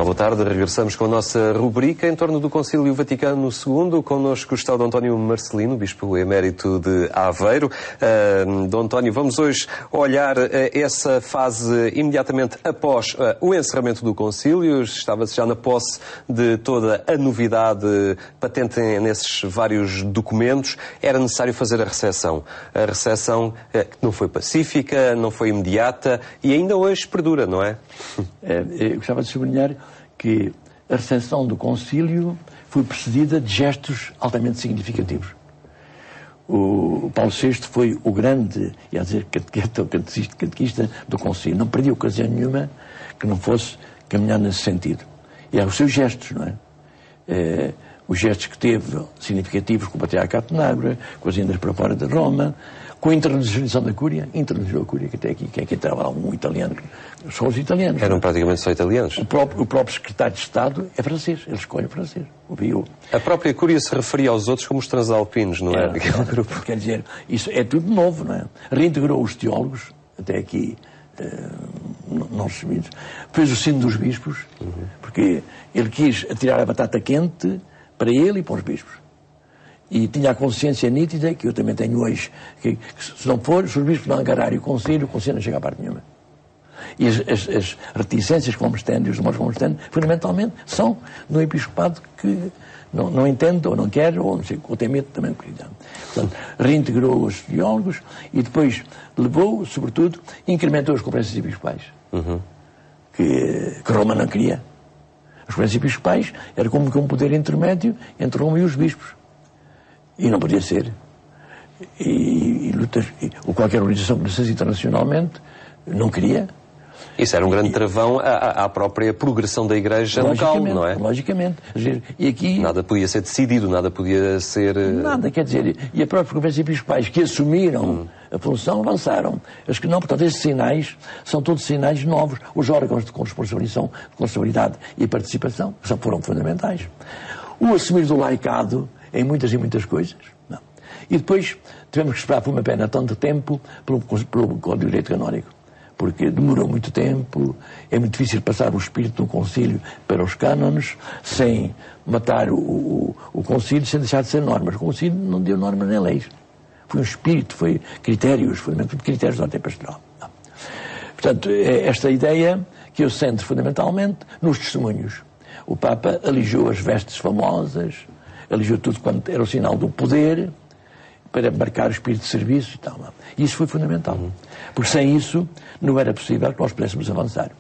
Olá, boa tarde. Regressamos com a nossa rubrica em torno do Concílio Vaticano II. Connosco está o Dom António Marcelino, Bispo Emérito de Aveiro. Dom António, vamos hoje olhar essa fase imediatamente após o encerramento do Concílio. Estava-se já na posse de toda a novidade patente nesses vários documentos. Era necessário fazer a recepção. A recepção que não foi pacífica, não foi imediata e ainda hoje perdura, não é? Eu gostava de sublinhar que a recepção do concílio foi precedida de gestos altamente significativos. O Paulo VI foi o grande, ia dizer, catequista do concílio. Não perdia ocasião nenhuma que não fosse caminhar nesse sentido. E eram os seus gestos, não é? Os gestos que teve significativos com o Patriarcato de Nágora, com as vindas para fora de Roma, com a internacionalização da Cúria, internacionalizou a Cúria, que até aqui, quem estava lá, um italiano, só os italianos. Eram praticamente só italianos. O próprio secretário de Estado é francês, ele escolhe francês, o Biot. A própria Cúria se referia aos outros como os transalpinos, não é? Quer dizer, isso é tudo novo, não é? Reintegrou os teólogos, até aqui não recebidos, fez o sino dos bispos, porque ele quis atirar a batata quente para ele e para os bispos. E tinha a consciência nítida, que eu também tenho hoje, que se os bispos não agarrarem o concílio não chega a parte nenhuma. E as reticências que vamos tendo e os demais que vamos tendo, fundamentalmente, são no episcopado que não entende, ou não quer, ou não sei, ou tem medo também. Portanto, reintegrou os teólogos e depois levou, sobretudo, incrementou as conferências episcopais. Que Roma não queria. As conferências episcopais era como que um poder intermédio entre Roma e os bispos. E não podia ser. Ou qualquer organização que nascesse internacionalmente não queria. Isso era um grande travão à própria progressão da Igreja local, não é? Logicamente. E aqui... Nada podia ser decidido, nada podia ser... Nada, quer dizer, e a própria conferência episcopais que assumiram a função avançaram. As que não, portanto, esses sinais são todos sinais novos. Os órgãos de responsabilidade e participação foram fundamentais. O assumir do laicado em muitas e muitas coisas. Não. E depois tivemos que esperar por uma pena tanto tempo pelo Código de Direito Canónico. Porque demorou muito tempo, é muito difícil passar o espírito do concílio para os cânones, sem matar o concílio, sem deixar de ser normas. O concílio não deu normas nem leis. Foi um espírito, foi critérios, fundamentalmente critérios da ordem pastoral. Não. Portanto, é esta ideia que eu centro fundamentalmente nos testemunhos. O Papa alijou as vestes famosas, alijou tudo quanto era o sinal do poder, para marcar o espírito de serviço e tal. E isso foi fundamental. Porque sem isso não era possível que nós pudéssemos avançar.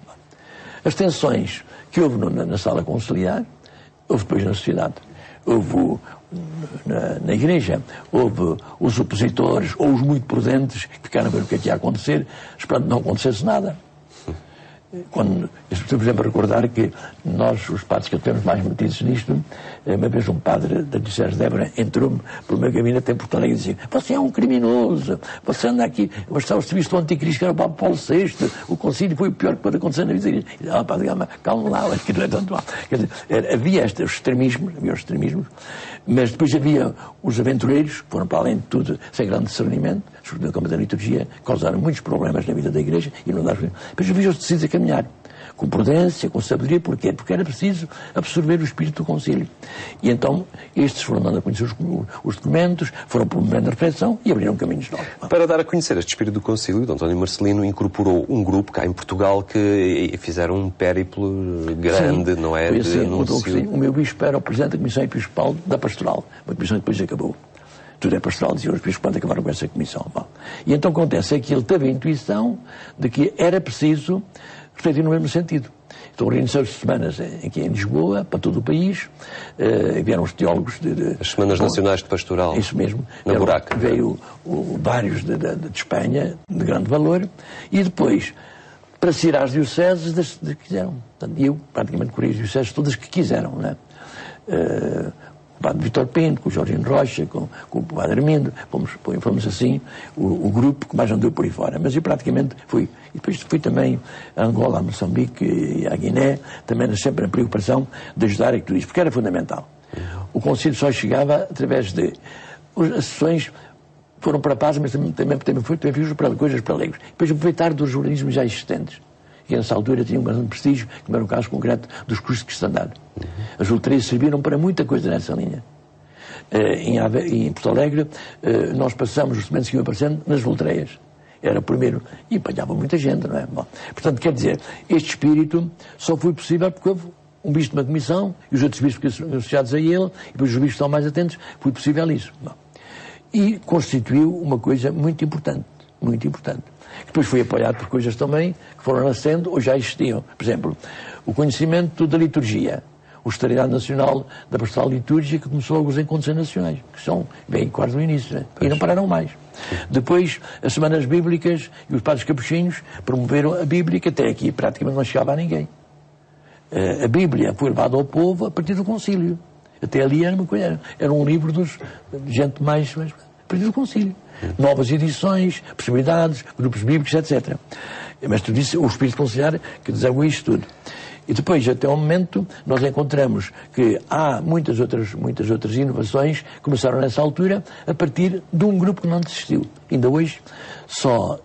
As tensões que houve na sala conciliar, houve depois na sociedade. Houve na igreja, houve os opositores ou os muito prudentes que ficaram a ver o que é que ia acontecer, esperando que não acontecesse nada. Quando, por exemplo, recordar que nós, os padres que estivemos mais metidos nisto, uma vez um padre da Diocese de Évora entrou-me pelo meu gabinete em Porto Alegre e dizia: você é um criminoso, você anda aqui, mas está o serviço do anticristo, que era o Papa Paulo VI, o concílio foi o pior que pode acontecer na vida. E disse: padre, calma lá, acho que não é tanto mal. Quer dizer, havia os extremismos, mas depois havia os aventureiros, que foram para além de tudo, sem grande discernimento, sobretudo no campo da liturgia, causaram muitos problemas na vida da Igreja e não dá. Depois havia os decididos a caminhar, com prudência, com sabedoria. Porquê? Porque era preciso absorver o espírito do concílio. E então, estes foram dando a conhecer os documentos, foram promovendo a reflexão e abriram caminhos novos. Para dar a conhecer este espírito do concílio, Dom António Marcelino incorporou um grupo cá em Portugal que fizeram um périplo grande, não é? Assim, o meu bispo era o presidente da Comissão Episcopal da Pastoral, uma comissão que depois acabou. Tudo é pastoral, diziam os bispos quando acabaram com essa comissão. E então acontece que ele teve a intuição de que era preciso refletir no mesmo sentido. Então organizou-se semanas aqui em Lisboa, para todo o país, vieram os teólogos as Semanas Nacionais de Pastoral. Isso mesmo. Na Buraca. Veio vários de Espanha, de grande valor, e depois, para ser às dioceses que quiseram. Portanto, eu praticamente corri as dioceses todas que quiseram, não é? O padre Vítor Pinto, com o Jorginho Rocha, com o padre Armindo, fomos assim o grupo que mais andou por aí fora. Mas eu praticamente fui. E depois fui também a Angola, a Moçambique e a Guiné, também sempre na preocupação de ajudar a tudo isso, porque era fundamental. O concílio só chegava através de... As sessões foram para a paz, mas também fiz para coisas para leigos. Depois aproveitar dos organismos já existentes. que nessa altura tinham um grande prestígio, como era o caso concreto dos cursos de cristandade. As letreiras serviram para muita coisa nessa linha. Em Porto Alegre, nós passamos os documentos que iam aparecendo nas letreiras. Era o primeiro, e apanhava muita gente, não é? Bom, portanto, quer dizer, este espírito só foi possível porque houve um bispo de uma comissão, e os outros bispos associados a ele, e depois os bispos estão mais atentos, foi possível isso. Bom, e constituiu uma coisa muito importante, muito importante. Depois foi apoiado por coisas também que foram nascendo ou já existiam. Por exemplo, o conhecimento da liturgia, o Secretariado Nacional da Pastoral Litúrgica, que começou logo os encontros nacionais, que são bem quase no início, né? E não pararam mais. Depois, as Semanas Bíblicas e os Padres Capuchinhos promoveram a Bíblia, que até aqui praticamente não chegava a ninguém. A Bíblia foi levada ao povo a partir do concílio. Até ali era uma coisa, era um livro de gente mais a partir do concílio. Novas edições, possibilidades, grupos bíblicos, etc. Mas tu disse o Espírito Conciliar que deságua isto tudo. E depois, até ao momento, nós encontramos que há muitas outras inovações que começaram nessa altura a partir de um grupo que não desistiu. Ainda hoje, só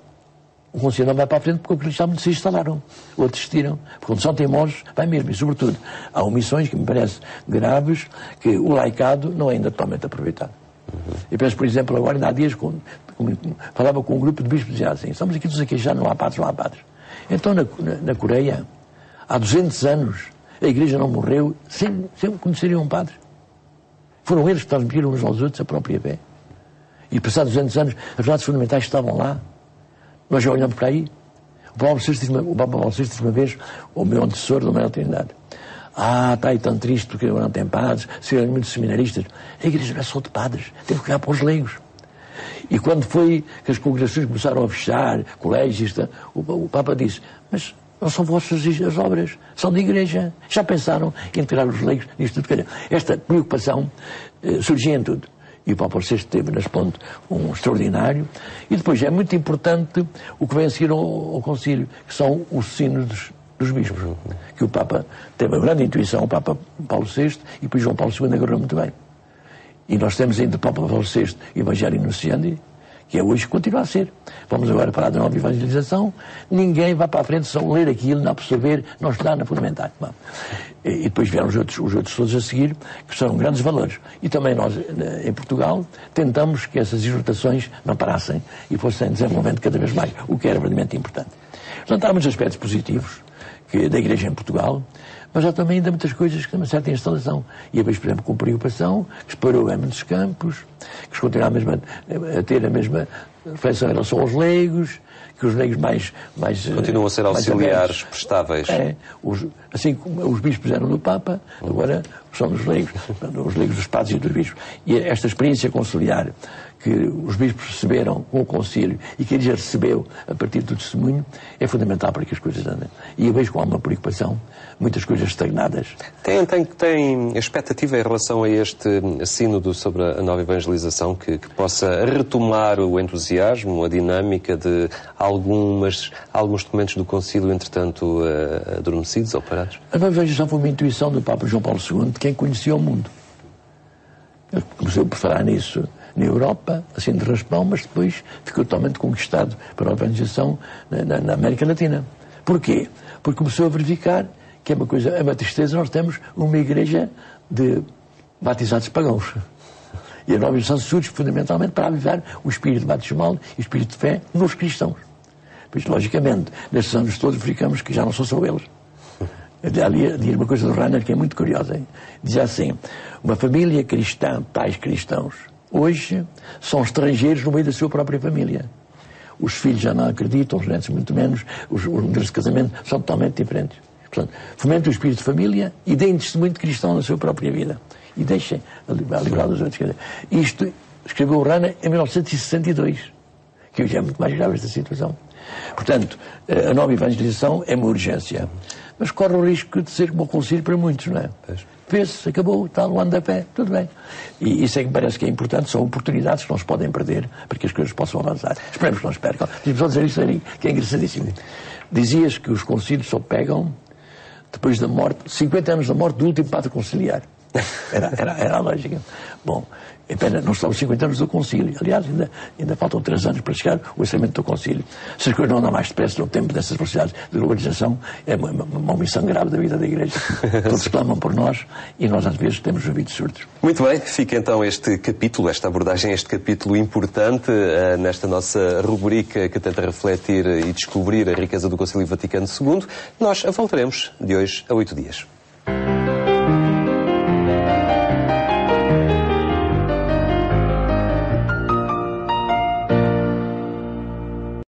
o Conselho não vai para a frente porque os cristãos se instalaram ou desistiram. Porque quando são teimosos, vai mesmo. E, sobretudo, há omissões que me parecem graves, que o laicado não é ainda totalmente aproveitado. Eu penso, por exemplo, agora, ainda há dias, falava com um grupo de bispos e dizia assim, estamos aqui todos a queixar, não há padres, não há padres. Então, na Coreia, há 200 anos, a Igreja não morreu sem conhecerem um padre. Foram eles que transmitiram uns aos outros a própria fé. E passados 200 anos, as verdades fundamentais estavam lá. Nós já olhamos para aí. O Papa Paulo VI disse uma vez, o meu antecessor da Maior Trindade, está aí tão triste porque não tem padres, seriam muitos seminaristas. A Igreja não é só de padres, teve que olhar para os leigos. E quando foi que as congregações começaram a fechar, colégios, o Papa disse, mas não são vossas as obras, são da Igreja. Já pensaram em tirar os leigos nisto tudo? Esta preocupação surgia em tudo. E o Papa VI teve nesse ponto um extraordinário. E depois é muito importante o que vem a seguir ao concílio, que são os sinos dos bispos. Que o Papa teve uma grande intuição, o Papa Paulo VI, e depois João Paulo II agarrou muito bem. E nós temos ainda o Papa Paulo VI e o Evangelho Inociandi, que é hoje que continua a ser. Vamos agora para a nova evangelização. Ninguém vai para a frente só ler aquilo, não absorver, não estudar, não fundamentar. Bom. E depois vieram os outros todos a seguir, que são grandes valores. E também nós, em Portugal, tentamos que essas exortações não parassem e fossem desenvolvendo cada vez mais, o que era verdadeiramente importante. Portanto, há muitos aspectos positivos da Igreja em Portugal, mas há também ainda muitas coisas que têm uma certa instalação. E eu vejo, por exemplo, com preocupação, que se parou em muitos campos, que se continua a ter a mesma reflexão em relação aos leigos, que os leigos mais continuam a ser auxiliares prestáveis. Assim como os bispos eram do Papa, agora são os leigos dos padres e dos bispos. E esta experiência conciliar que os bispos receberam com o concílio e que a Igreja recebeu a partir do testemunho é fundamental para que as coisas andem. E eu vejo com alguma preocupação muitas coisas estagnadas. Tem expectativa em relação a este sínodo sobre a nova evangelização que possa retomar o entusiasmo, a dinâmica de alguns documentos do concílio, entretanto, adormecidos ou parados? A nova evangelização foi uma intuição do Papa João Paulo II, de quem conhecia o mundo. Ele começou por falar nisso na Europa, assim de raspão, mas depois ficou totalmente conquistado para a evangelização na América Latina. Porquê? Porque começou a verificar que é uma tristeza, nós temos uma igreja de batizados pagãos. E a nova evangelização surge fundamentalmente para avivar o espírito batismal e o espírito de fé nos cristãos. Pois, logicamente, nestes anos todos verificamos que já não são só eles. Ali diz uma coisa do Rahner que é muito curiosa. Hein? Diz assim, uma família cristã, pais cristãos, hoje são estrangeiros no meio da sua própria família. Os filhos já não acreditam, os netos muito menos, os modelos de casamento são totalmente diferentes. Portanto, fomentem o espírito de família e deem testemunho de cristão na sua própria vida. E deixem a liberdade dos outros. Isto escreveu o Rahner em 1962, que hoje é muito mais grave esta situação. Portanto, a nova evangelização é uma urgência. Mas corre o risco de ser como o concílio para muitos, não é? Fez-se, acabou, está no ano da fé, tudo bem. E isso é que me parece que é importante, são oportunidades que não se podem perder para que as coisas possam avançar. Esperemos que não se percam. Tive só dizer isso ali, que é engraçadíssimo. Dizias que os concílios só pegam, depois da morte, 50 anos da morte do último padre conciliar. Era a lógica. Bom, é pena, não estão os 50 anos do Concílio. Aliás, ainda faltam 3 anos para chegar o orçamento do Concílio. Se as coisas não andam mais depressa no tempo dessas velocidades de globalização, é uma omissão grave da vida da Igreja. Todos clamam por nós e nós, às vezes, temos ouvidos surdos. Muito bem, fica então este capítulo, esta abordagem, este capítulo importante nesta nossa rubrica que tenta refletir e descobrir a riqueza do Concílio Vaticano II. Nós voltaremos de hoje a 8 dias.